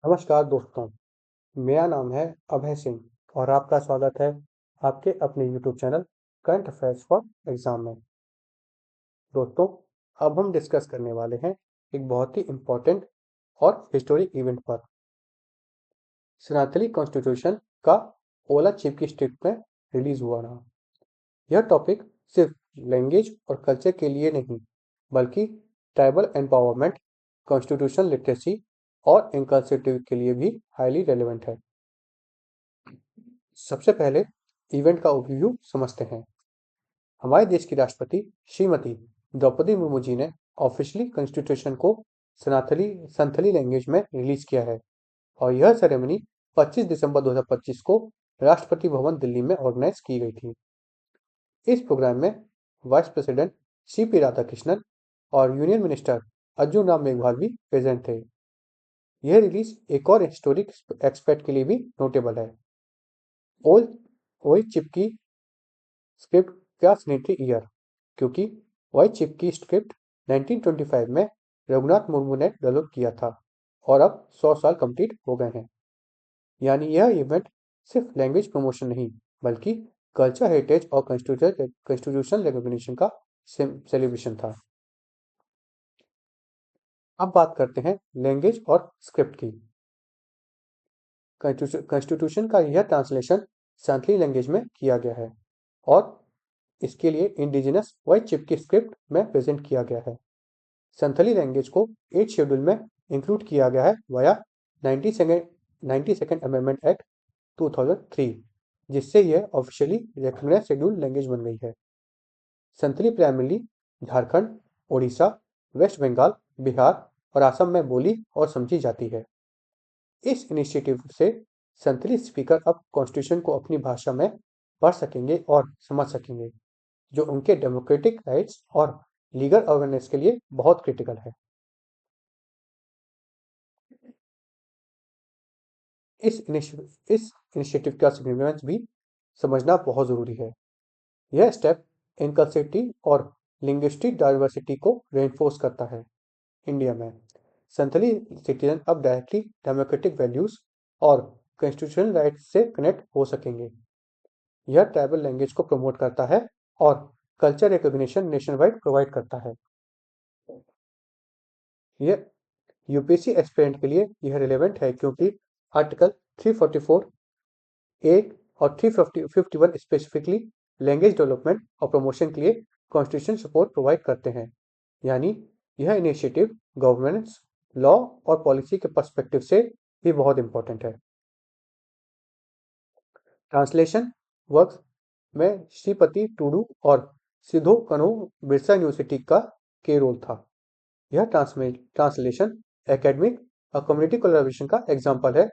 नमस्कार दोस्तों, मेरा नाम है अभय सिंह और आपका स्वागत है आपके अपने YouTube channel current affairs for exam में। दोस्तों, अब हम डिस्कस करने वाले हैं एक बहुत ही इम्पोर्टेंट और हिस्टोरिक इवेंट पर। सनातनी कॉन्स्टिट्यूशन का ओला चिप की स्टेट में रिलीज हुआ रहा। यह टॉपिक सिर्फ लैंग्वेज और कल्चर के लिए नहीं, बल्कि ट्राइबल एम्पावरमेंट, कॉन्स्टिट्यूशन लिटरेसी और इनकल्सिटिव के लिए भी हाईली रेलेवेंट है। सबसे पहले इवेंट का ओवरव्यू समझते हैं। हमारे देश की राष्ट्रपति श्रीमती द्रौपदी मुर्मू जी ने ऑफिशियली कॉन्स्टिट्यूशन को संथली लैंग्वेज में रिलीज किया है और यह सेरेमनी 25 दिसंबर 2025 को राष्ट्रपति भवन दिल्ली में ऑर्गेनाइज की गई थी। इस प्रोग्राम में वाइस प्रेसिडेंट सीपी राधाकृष्णन और यूनियन मिनिस्टर अर्जुन राम मेघवाल भी प्रेजेंट थे। यह रिलीज एक और हिस्टोरिक एक्सपेक्ट के लिए भी नोटेबल है। ओल्ड चिप की स्क्रिप्ट का सिग्नेचरी ईयर, क्योंकि वाई चिप की स्क्रिप्ट 1925 में रघुनाथ मुर्मू ने डेवलप किया था और अब 100 साल कंप्लीट हो गए हैं। यानी यह इवेंट सिर्फ लैंग्वेज प्रमोशन नहीं, बल्कि कल्चर हेरिटेज और कॉन्स्टिट्यूशन रिकॉग्निशन का सेलिब्रेशन था। अब बात करते हैं लैंग्वेज और स्क्रिप्ट की। कॉन्स्टिट्यूशन का यह ट्रांसलेशन संथली लैंग्वेज में किया गया है और इसके लिए इंडिजिनस वाइट चिप की स्क्रिप्ट में प्रेजेंट किया गया है। संथली लैंग्वेज को 8 शेड्यूल में इंक्लूड किया गया है वाया 92nd अमेंडमेंट एक्ट 2003, जिससे यह ऑफिशियली रिकॉग्नाइज्ड शेड्यूल लैंग्वेज बन गई है। संथली प्राइमरली झारखंड, ओडिशा, वेस्ट बंगाल, बिहार और असम में बोली और समझी जाती है। इस इनिशिएटिव से संथली स्पीकर अब कॉन्स्टिट्यूशन को अपनी भाषा में पढ़ सकेंगे और समझ सकेंगे, जो उनके डेमोक्रेटिक राइट्स और लीगल अवेयरनेस के लिए बहुत क्रिटिकल है। इस इनिशिएटिव का सिग्निफिकेंस भी समझना बहुत जरूरी है। यह स्टेप इनकल्सिटी और लिंग्विस्टिक डाइवर्सिटी को रेनफोर्स करता है। इंडिया में संथली सिटीजन अब डायरेक्टली डेमोक्रेटिक वैल्यूज और कॉन्स्टिट्यूशनल राइट्स से कनेक्ट हो सकेंगे। यह ट्राइबल लैंग्वेज को प्रमोट करता है और culture recognition nation wide provide करता है। यह यूपीएससी एस्पिरेंट के लिए यह रिलेवेंट है क्योंकि आर्टिकल 344 ए और 351 स्पेसिफिकली लैंग्वेज डेवलपमेंट और प्रमोशन के लिए कॉन्स्टिट्यूशन सपोर्ट प्रोवाइड करते हैं। यानी यह इनिशिएटिव गवर्नेंस, लॉ और पॉलिसी के पर्सपेक्टिव से भी बहुत इंपॉर्टेंट है। ट्रांसलेशन वर्क में श्रीपति टूडू और सिधो कन्हू बिरसा यूनिवर्सिटी का के रोल था। यह ट्रांसलेशन एकेडमिक और कम्युनिटी कोलैबोरेशन का एग्जाम्पल है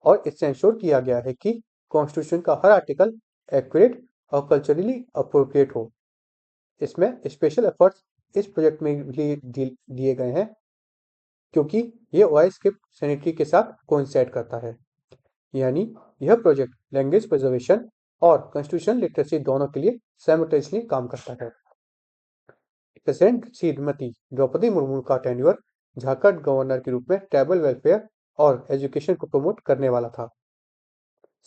और इससे इंश्योर किया गया है कि कॉन्स्टिट्यूशन का हर आर्टिकल एक्यूरेट और कल्चरली अप्रोप्रिएट हो। इसमें स्पेशल एफर्ट्स इस प्रोजेक्ट में दिए गए हैं क्योंकि ये वॉइस स्क्रिप्ट सैनिटरी के साथ कोइंसाइड करता है। यानी यह प्रोजेक्ट लैंग्वेज प्रिजर्वेशन और कॉन्स्टिट्यूशन लिटरेसी दोनों के लिए साइमल्टेनियसली काम करता है। प्रेसिडेंट श्रीमती द्रौपदी मुर्मू का टेन्योर झारखंड गवर्नर के रूप में ट्राइबल वेलफेयर और एजुकेशन को प्रमोट करने वाला था।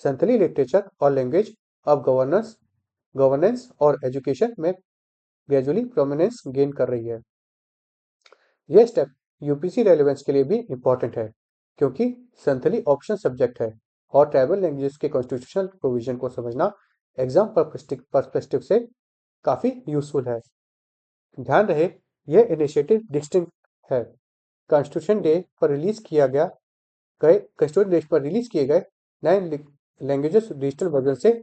संथली लिटरेचर और लैंग्वेज अब गवर्नेंस और एजुकेशन में ग्रेजुअली प्रोमिनेंस गेन कर रही है। यह स्टेप यूपीसी रेलेवेंस के लिए भी इंपॉर्टेंट है क्योंकि संथली ऑप्शन सब्जेक्ट है और ट्राइबल लैंग्वेजेस के कॉन्स्टिट्यूशनल प्रोविजन को समझना एग्जाम पर्सपेक्टिव से काफी यूजफुल है। ध्यान रहे, यह इनिशिएटिव डिस्टिंक्ट है। कॉन्स्टिट्यूशन डे पर रिलीज किए गए नए लैंग्वेजेस डिजिटल वर्जन से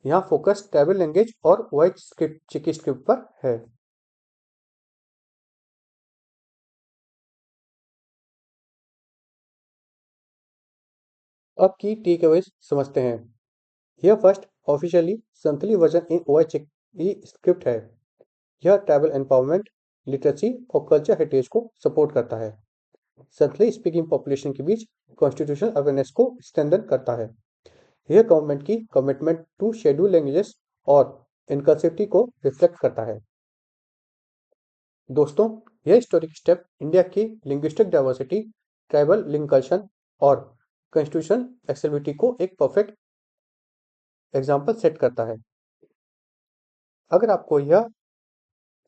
यहाँ फोकस ट्राइबल लैंग्वेज और वाइट स्क्रिप्ट पर है। अब की टेकअवेज समझते हैं। यह first officially Santhali version in OH की स्क्रिप्ट है। यह ट्राइबल एम्पावरमेंट, लिटरेसी और कल्चर हेरिटेज को सपोर्ट करता है। संथली स्पीकिंग पॉपुलेशन के बीच कॉन्स्टिट्यूशनल अवेयरनेस को स्ट्रेंथन करता है। यह गवर्नमेंट की कमिटमेंट टू शेड्यूल लैंग्वेजेस और इनकल्सिविटी को रिफ्लेक्ट करता है। दोस्तों, यह हिस्टोरिक स्टेप इंडिया की लिंग्विस्टिक डाइवर्सिटी, ट्राइबल लिंकल्शन और कॉन्स्टिट्यूशन एक्सेसिबिलिटी को एक परफेक्ट एग्जाम्पल सेट करता है। अगर आपको यह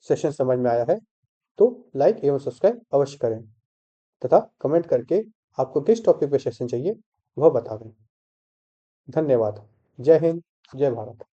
सेशन समझ में आया है तो लाइक एवं सब्सक्राइब अवश्य करें तथा कमेंट करके आपको किस टॉपिक पे सेशन चाहिए वह बतावें। धन्यवाद। जय हिंद, जय भारत।